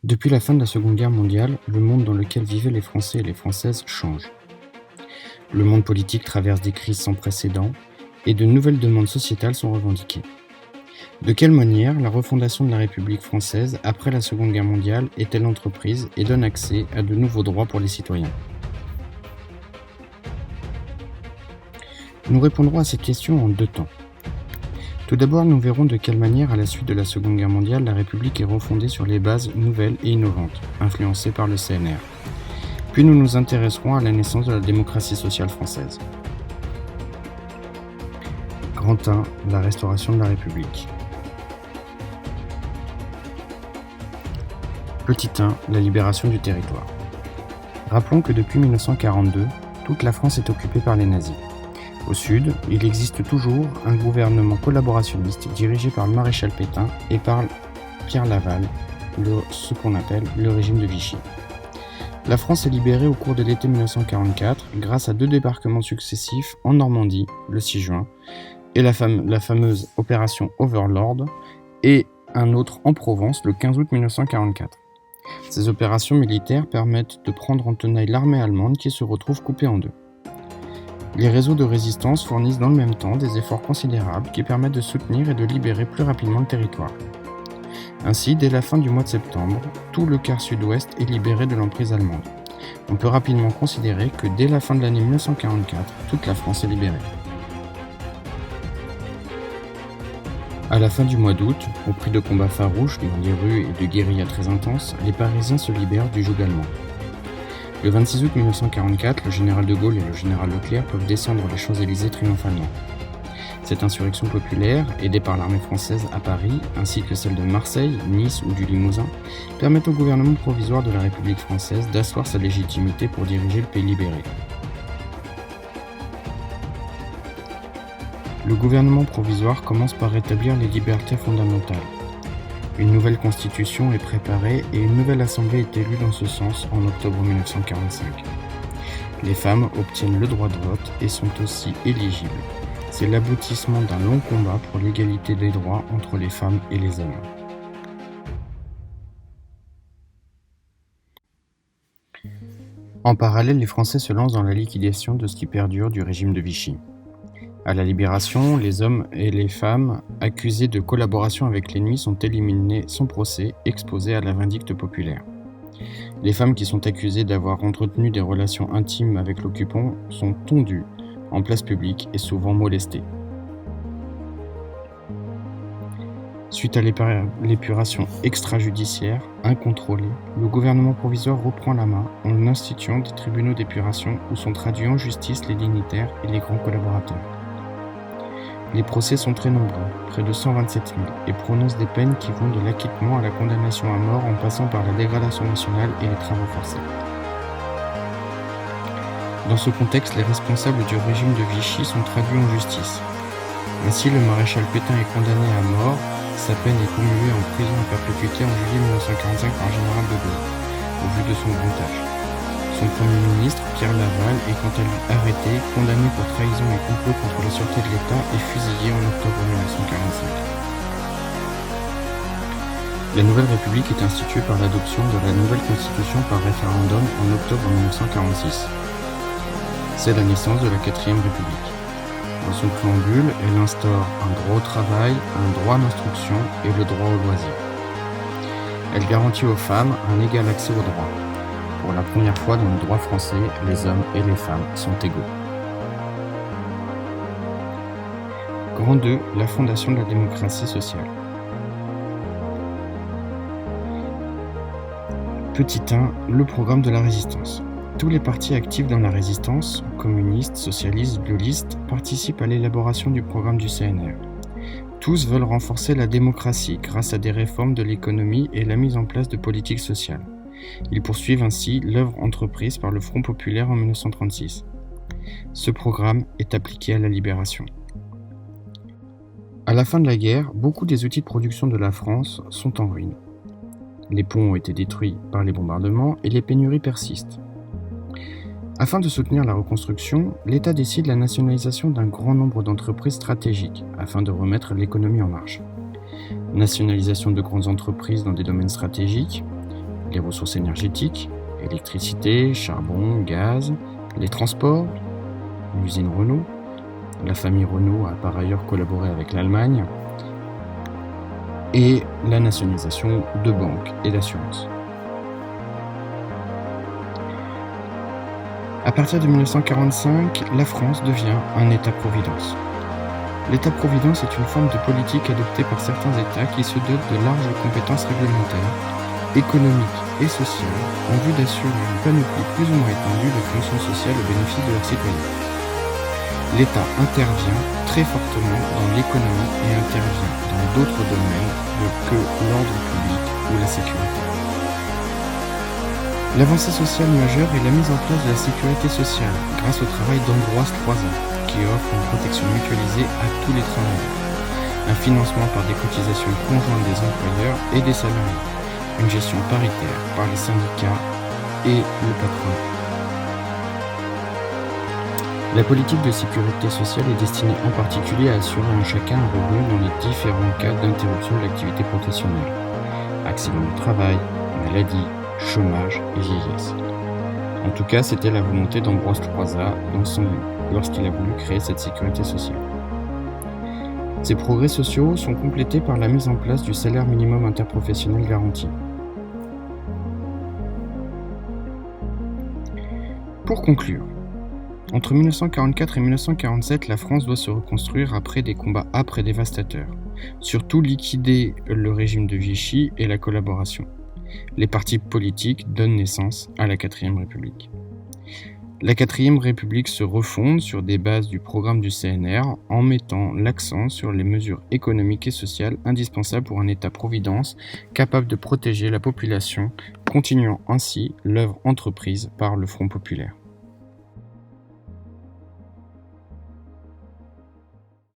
Depuis la fin de la Seconde Guerre mondiale, le monde dans lequel vivaient les Français et les Françaises change. Le monde politique traverse des crises sans précédent et de nouvelles demandes sociétales sont revendiquées. De quelle manière la refondation de la République française après la Seconde Guerre mondiale est-elle entreprise et donne accès à de nouveaux droits pour les citoyens? Nous répondrons à cette question en deux temps. Tout d'abord, nous verrons de quelle manière, à la suite de la Seconde Guerre mondiale, la République est refondée sur les bases nouvelles et innovantes, influencées par le CNR. Puis nous nous intéresserons à la naissance de la démocratie sociale française. Grand 1, la restauration de la République. Petit 1, la libération du territoire. Rappelons que depuis 1942, toute la France est occupée par les nazis. Au sud, il existe toujours un gouvernement collaborationniste dirigé par le maréchal Pétain et par Pierre Laval, ce qu'on appelle le régime de Vichy. La France est libérée au cours de l'été 1944 grâce à 2 débarquements successifs en Normandie, le 6 juin, et la fameuse opération Overlord, et un autre en Provence le 15 août 1944. Ces opérations militaires permettent de prendre en tenaille l'armée allemande qui se retrouve coupée en deux. Les réseaux de résistance fournissent dans le même temps des efforts considérables qui permettent de soutenir et de libérer plus rapidement le territoire. Ainsi, dès la fin du mois de septembre, tout le quart sud-ouest est libéré de l'emprise allemande. On peut rapidement considérer que dès la fin de l'année 1944, toute la France est libérée. À la fin du mois d'août, au prix de combats farouches dans les rues et de guérillas très intenses, les Parisiens se libèrent du joug allemand. Le 26 août 1944, le général de Gaulle et le général Leclerc peuvent descendre les Champs-Élysées triomphalement. Cette insurrection populaire, aidée par l'armée française à Paris, ainsi que celle de Marseille, Nice ou du Limousin, permet au gouvernement provisoire de la République française d'asseoir sa légitimité pour diriger le pays libéré. Le gouvernement provisoire commence par rétablir les libertés fondamentales. Une nouvelle constitution est préparée et une nouvelle assemblée est élue dans ce sens en octobre 1945. Les femmes obtiennent le droit de vote et sont aussi éligibles. C'est l'aboutissement d'un long combat pour l'égalité des droits entre les femmes et les hommes. En parallèle, les Français se lancent dans la liquidation de ce qui perdure du régime de Vichy. À la Libération, les hommes et les femmes accusés de collaboration avec l'ennemi sont éliminés sans procès, exposés à la vindicte populaire. Les femmes qui sont accusées d'avoir entretenu des relations intimes avec l'occupant sont tondues en place publique et souvent molestées. Suite à l'épuration extrajudiciaire incontrôlée, le gouvernement provisoire reprend la main en instituant des tribunaux d'épuration où sont traduits en justice les dignitaires et les grands collaborateurs. Les procès sont très nombreux, près de 127 000, et prononcent des peines qui vont de l'acquittement à la condamnation à mort en passant par la dégradation nationale et les travaux forcés. Dans ce contexte, les responsables du régime de Vichy sont traduits en justice. Ainsi, le maréchal Pétain est condamné à mort, sa peine est cumulée en prison à perpétuité en juillet 1945 par le général de Gaulle, au vu de son grand âge. Son premier ministre, Pierre Laval, est quant à lui arrêté, condamné pour trahison et complot contre la sûreté de l'État et fusillé en octobre 1945. La nouvelle République est instituée par l'adoption de la nouvelle Constitution par référendum en octobre 1946. C'est la naissance de la 4e République. Dans son préambule, elle instaure un droit au travail, un droit à l'instruction et le droit au loisir. Elle garantit aux femmes un égal accès aux droits. Pour la première fois dans le droit français, les hommes et les femmes sont égaux. Grand 2, la fondation de la démocratie sociale. Petit 1, le programme de la résistance. Tous les partis actifs dans la résistance, communistes, socialistes, gaullistes, participent à l'élaboration du programme du CNR. Tous veulent renforcer la démocratie grâce à des réformes de l'économie et la mise en place de politiques sociales. Ils poursuivent ainsi l'œuvre entreprise par le Front populaire en 1936. Ce programme est appliqué à la Libération. À la fin de la guerre, beaucoup des outils de production de la France sont en ruine. Les ponts ont été détruits par les bombardements et les pénuries persistent. Afin de soutenir la reconstruction, l'État décide la nationalisation d'un grand nombre d'entreprises stratégiques afin de remettre l'économie en marche. Nationalisation de grandes entreprises dans des domaines stratégiques, les ressources énergétiques, électricité, charbon, gaz, les transports, l'usine Renault. La famille Renault a par ailleurs collaboré avec l'Allemagne, et la nationalisation de banques et d'assurances. À partir de 1945, la France devient un État-providence. L'État-providence est une forme de politique adoptée par certains États qui se dotent de larges compétences réglementaires, économiques et sociales en vue d'assurer une panoplie plus ou moins étendue de fonctions sociales au bénéfice de leurs citoyens. L'État intervient très fortement dans l'économie et intervient dans d'autres domaines que l'ordre public ou la sécurité. L'avancée sociale majeure est la mise en place de la sécurité sociale grâce au travail d'Ambroise Croizat, qui offre une protection mutualisée à tous les travailleurs, un financement par des cotisations conjointes des employeurs et des salariés, une gestion paritaire par les syndicats et le patronat. La politique de sécurité sociale est destinée en particulier à assurer à chacun un revenu dans les différents cas d'interruption de l'activité professionnelle, accident du travail, maladie, chômage et vieillesse. En tout cas, c'était la volonté d'Ambroise Croizat lorsqu'il a voulu créer cette sécurité sociale. Ces progrès sociaux sont complétés par la mise en place du salaire minimum interprofessionnel garanti. Pour conclure, entre 1944 et 1947, la France doit se reconstruire après des combats âpres et dévastateurs, surtout liquider le régime de Vichy et la collaboration. Les partis politiques donnent naissance à la 4ème République. La 4ème République se refonde sur des bases du programme du CNR en mettant l'accent sur les mesures économiques et sociales indispensables pour un État-providence capable de protéger la population, continuant ainsi l'œuvre entreprise par le Front populaire.